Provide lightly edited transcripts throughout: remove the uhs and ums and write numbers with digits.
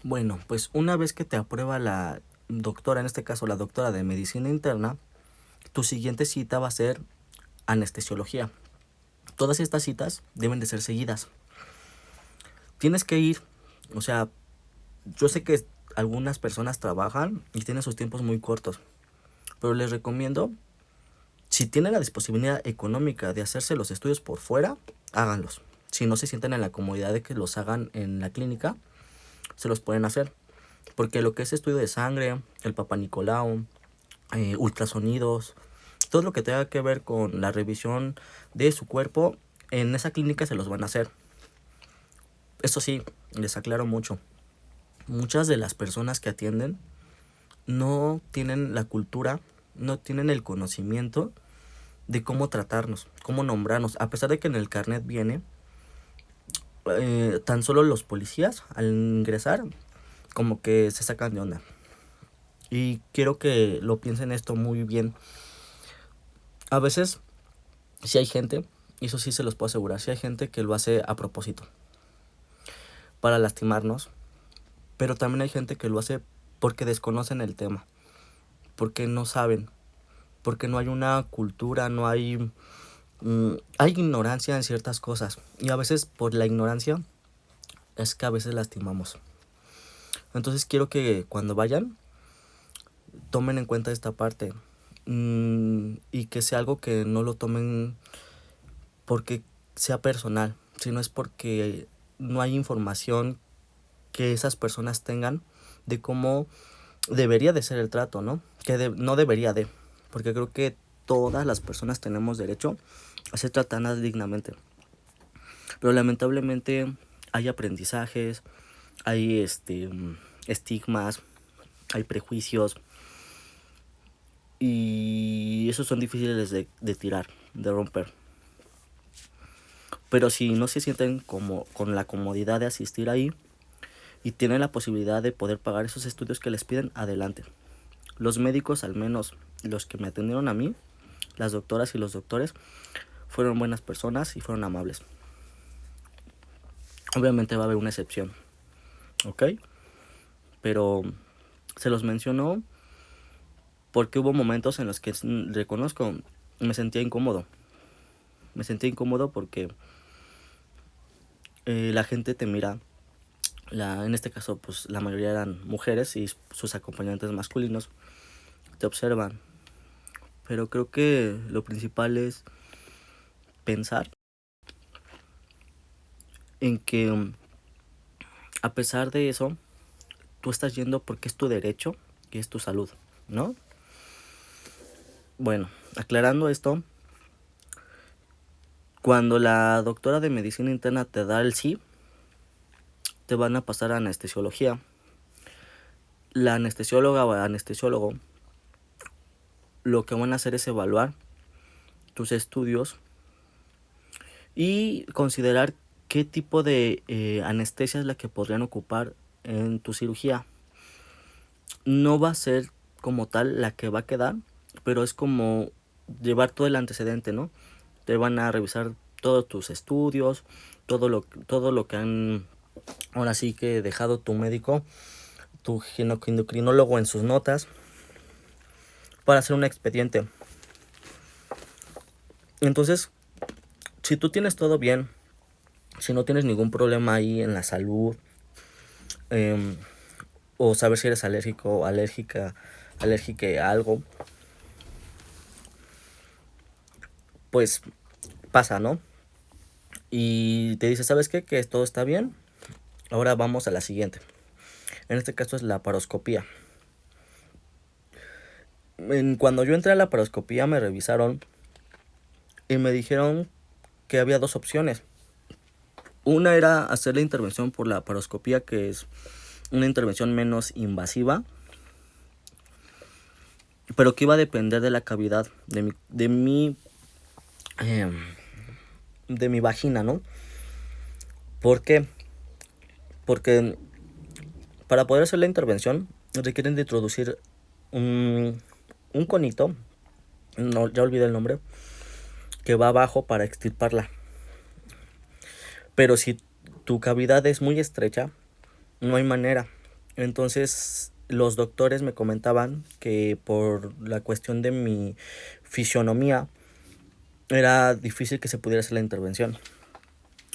Bueno, pues una vez que te aprueba la doctora, en este caso la doctora de medicina interna, tu siguiente cita va a ser anestesiología. Todas estas citas deben de ser seguidas. Tienes que ir, o sea, yo sé que algunas personas trabajan y tienen sus tiempos muy cortos, pero les recomiendo, si tienen la disponibilidad económica de hacerse los estudios por fuera, háganlos. Si no se sienten en la comodidad de que los hagan en la clínica, se los pueden hacer. Porque lo que es estudio de sangre, el Papá Nicolau, ultrasonidos, todo lo que tenga que ver con la revisión de su cuerpo, en esa clínica se los van a hacer. Eso sí, les aclaro mucho. Muchas de las personas que atienden no tienen la cultura, no tienen el conocimiento de cómo tratarnos, cómo nombrarnos. A pesar de que en el carnet viene, tan solo los policías al ingresar como que se sacan de onda. Y quiero que lo piensen esto muy bien. A veces, si hay gente, y eso sí se los puedo asegurar, si hay gente que lo hace a propósito, para lastimarnos, pero también hay gente que lo hace porque desconocen el tema, porque no saben, porque no hay una cultura, no hay... hay ignorancia en ciertas cosas, y a veces por la ignorancia es que a veces lastimamos. Entonces quiero que cuando vayan, tomen en cuenta esta parte, y que sea algo que no lo tomen porque sea personal, sino es porque no hay información que esas personas tengan de cómo debería de ser el trato, ¿no? No debería de, porque creo que todas las personas tenemos derecho a ser tratadas dignamente. Pero lamentablemente hay aprendizajes, hay estigmas, hay prejuicios, y esos son difíciles de tirar, de romper. Pero si no se sienten como con la comodidad de asistir ahí y tienen la posibilidad de poder pagar esos estudios que les piden, adelante. Los médicos, al menos los que me atendieron a mí, las doctoras y los doctores, fueron buenas personas y fueron amables. Obviamente va a haber una excepción, ¿ok? Pero se los menciono porque hubo momentos en los que, reconozco, me sentía incómodo. Me sentía incómodo porque la gente te mira, en este caso pues la mayoría eran mujeres y sus acompañantes masculinos te observan. Pero creo que lo principal es pensar en que, a pesar de eso, tú estás yendo porque es tu derecho y es tu salud, ¿no? Bueno, aclarando esto, cuando la doctora de medicina interna te da el sí, te van a pasar a anestesiología. La anestesióloga o anestesiólogo lo que van a hacer es evaluar tus estudios y considerar qué tipo de anestesia es la que podrían ocupar en tu cirugía. No va a ser como tal la que va a quedar, pero es como llevar todo el antecedente, ¿no? Te van a revisar todos tus estudios, todo lo que han, ahora sí que dejado tu médico, tu endocrinólogo en sus notas, para hacer un expediente. Entonces, si tú tienes todo bien, si no tienes ningún problema ahí en la salud, em, o saber si eres alérgico o alérgica a algo, pues pasa, ¿no? Y te dice, ¿sabes qué? Que todo está bien. Ahora vamos a la siguiente. En este caso es la paroscopía. Cuando yo entré a la paroscopía me revisaron y me dijeron que había dos opciones. Una era hacer la intervención por la paroscopía, que es una intervención menos invasiva, pero que iba a depender de la cavidad eh, de mi vagina, ¿no? ¿Por qué? Porque para poder hacer la intervención requieren de introducir un conito, no, ya olvidé el nombre, que va abajo para extirparla. Pero si tu cavidad es muy estrecha, no hay manera. Entonces los doctores me comentaban que por la cuestión de mi fisionomía era difícil que se pudiera hacer la intervención.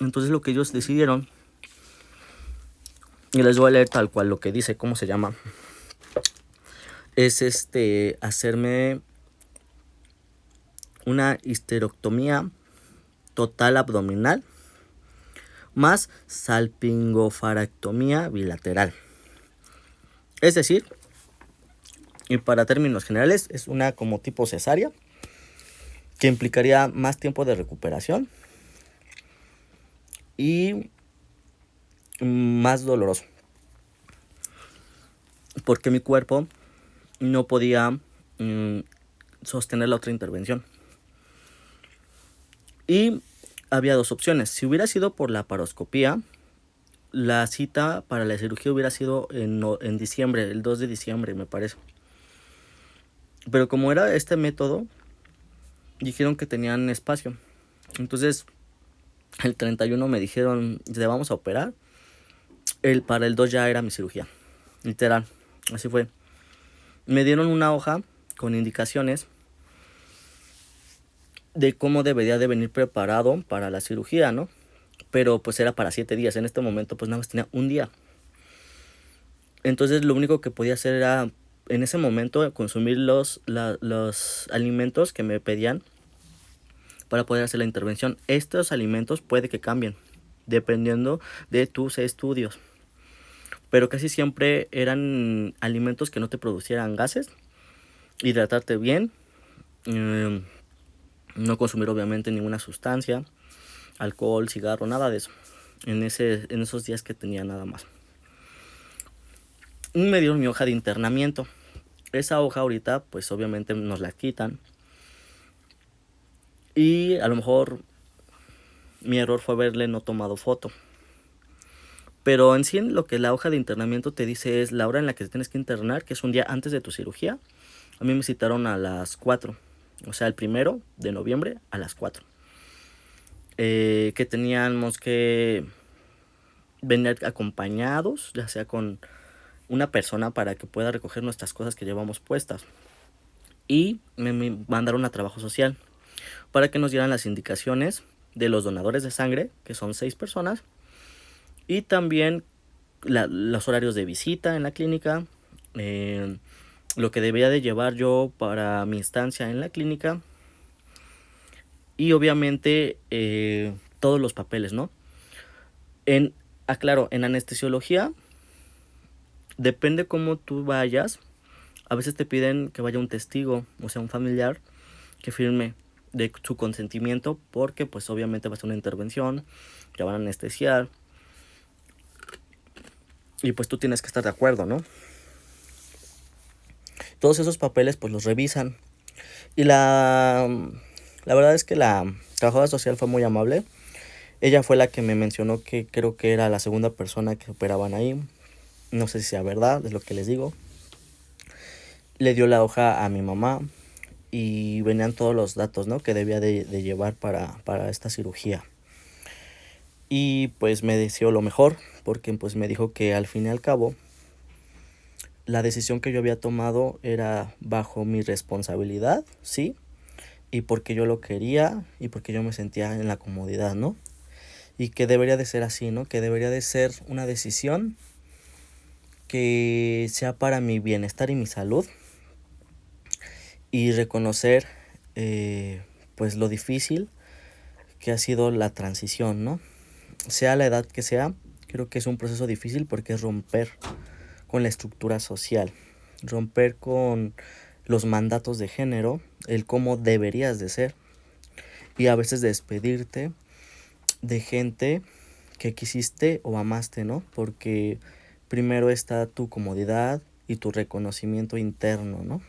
Entonces lo que ellos decidieron, y les voy a leer tal cual lo que dice, cómo se llama, es hacerme una histerectomía total abdominal más salpingofarectomía bilateral. Es decir, y para términos generales, es una como tipo cesárea que implicaría más tiempo de recuperación y más doloroso, porque mi cuerpo no podía sostener la otra intervención. Y había dos opciones. Si hubiera sido por la laparoscopía, la cita para la cirugía hubiera sido en diciembre, el 2 de diciembre me parece. Pero como era este método, dijeron que tenían espacio. Entonces, el 31 me dijeron, te vamos a operar. Para el 2 ya era mi cirugía. Literal, así fue. Me dieron una hoja con indicaciones de cómo debería de venir preparado para la cirugía, ¿no? Pero pues era para 7 días. En este momento pues nada más tenía un día. Entonces lo único que podía hacer era en ese momento consumir los alimentos que me pedían para poder hacer la intervención. Estos alimentos puede que cambien dependiendo de tus estudios, pero casi siempre eran alimentos que no te producieran gases, hidratarte bien, no consumir obviamente ninguna sustancia, alcohol, cigarro, nada de eso, en esos días que tenía nada más. Y me dieron mi hoja de internamiento. Esa hoja ahorita pues obviamente nos la quitan, y a lo mejor mi error fue haberle no tomado foto. Pero en sí lo que la hoja de internamiento te dice es la hora en la que te tienes que internar, que es un día antes de tu cirugía. A mí me citaron a las 4, o sea, el 1 de noviembre a las 4. Que teníamos que venir acompañados, ya sea con una persona para que pueda recoger nuestras cosas que llevamos puestas. Y me mandaron a trabajo social para que nos dieran las indicaciones de los donadores de sangre, que son 6 personas, y también los horarios de visita en la clínica, lo que debía de llevar yo para mi estancia en la clínica, y obviamente todos los papeles, ¿no? Aclaro, en anestesiología depende cómo tú vayas. A veces te piden que vaya un testigo, o sea, un familiar, que firme de su consentimiento, porque pues obviamente va a ser una intervención, te van a anestesiar, y pues tú tienes que estar de acuerdo, ¿no? Todos esos papeles pues los revisan. Y la verdad es que la trabajadora social fue muy amable. Ella fue la que me mencionó que creo que era la segunda persona que operaban ahí. No sé si sea verdad, es lo que les digo. Le dio la hoja a mi mamá y venían todos los datos, ¿no?, que debía de llevar para esta cirugía. Y pues me deseó lo mejor, porque pues me dijo que al fin y al cabo la decisión que yo había tomado era bajo mi responsabilidad, sí, y porque yo lo quería y porque yo me sentía en la comodidad, ¿no? Y que debería de ser así, ¿no? Que debería de ser una decisión que sea para mi bienestar y mi salud, y reconocer pues lo difícil que ha sido la transición, ¿no? Sea la edad que sea, creo que es un proceso difícil porque es romper con la estructura social, romper con los mandatos de género, el cómo deberías de ser, y a veces despedirte de gente que quisiste o amaste, ¿no? Porque primero está tu comodidad y tu reconocimiento interno, ¿no?